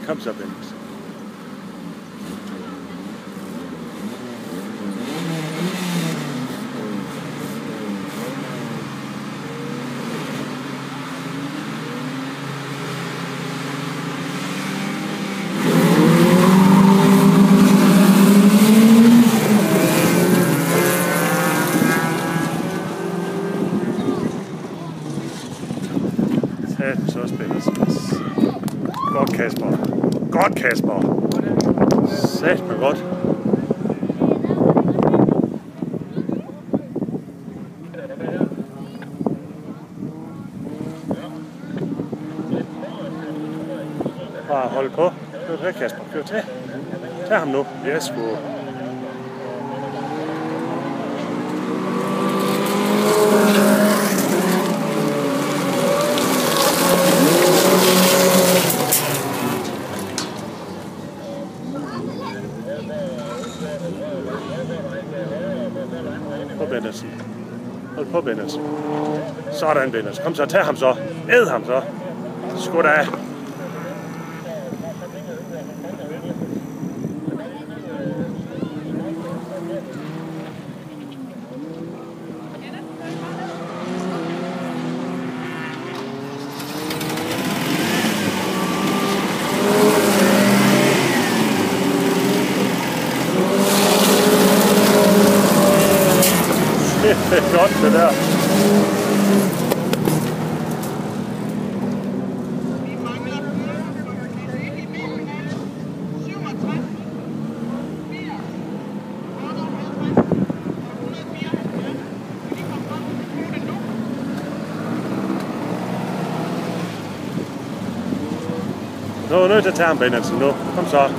Kom så, Bennett. Så spændende. Godt, Kasper. Godt, Kasper. Sæt mig godt. Bare hold på. Kør til, Kasper. Kør til. Tag ham nu. Ja, sgu. På Bennetsen. Hold på Bennetsen. Sådan, Bennetsen. Kom så, tag ham så. Æd ham så. Sgu da. Det er godt, det der. Nu er nødt til at tage ham, Bennetsen, nu. Kom så.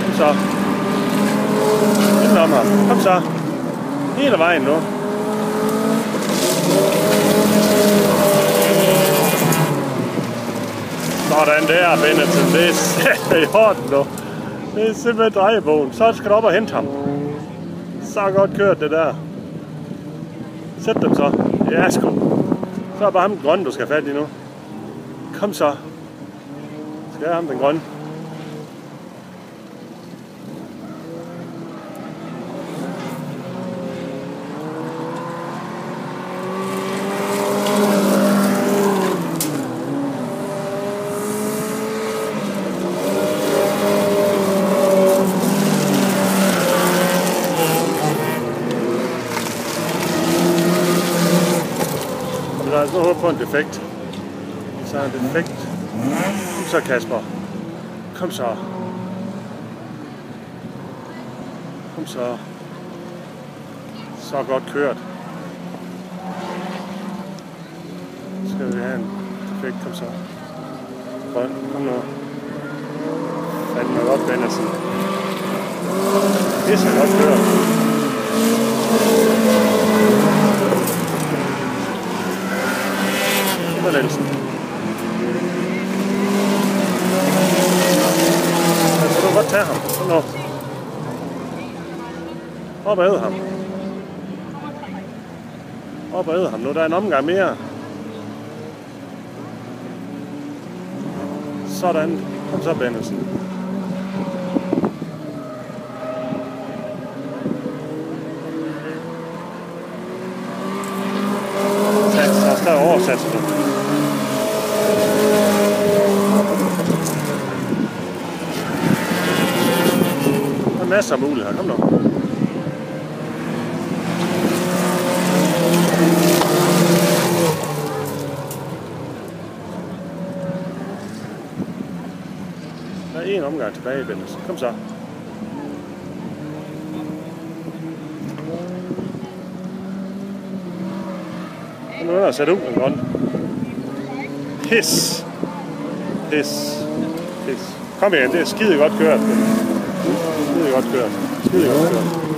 Kom så. Om ham. Kom så. Hele vejen nu. Sådan der, Bennetsen. Det er i orden nu. Det er simpelthen drejebogen. Så skal du op og hente ham. Så godt kørt det der. Sæt dem så. Ja, sgu. Så er bare ham den grønne, du skal have fat i nu. Kom så. Skal jeg have ham den grønne? Lad os nu håbe på en defekt. Så er en defekt. Kom så, Kasper. Kom så. Kom så. Så godt kørt. Skal vi have en defekt? Kom så. Kom nu. Fanden mig godt, Bennetsen. Det er så godt kørt. Nielsen. Så kan du godt tage ham. Kom nu. Op og æde ham. Op og æde ham. Nu der er en omgang mere. Sådan. Kom så, Bennetsen. Så er oversats nu. Der er masser af muligheder. Kom nu. Der er en omgang tilbage, Bennetsen. Kom så. Nu er der sat ud en grøn. Pis. Pis. Pis. Kom igen, det er skide godt kørt. Skide godt kørt. Skide godt kørt.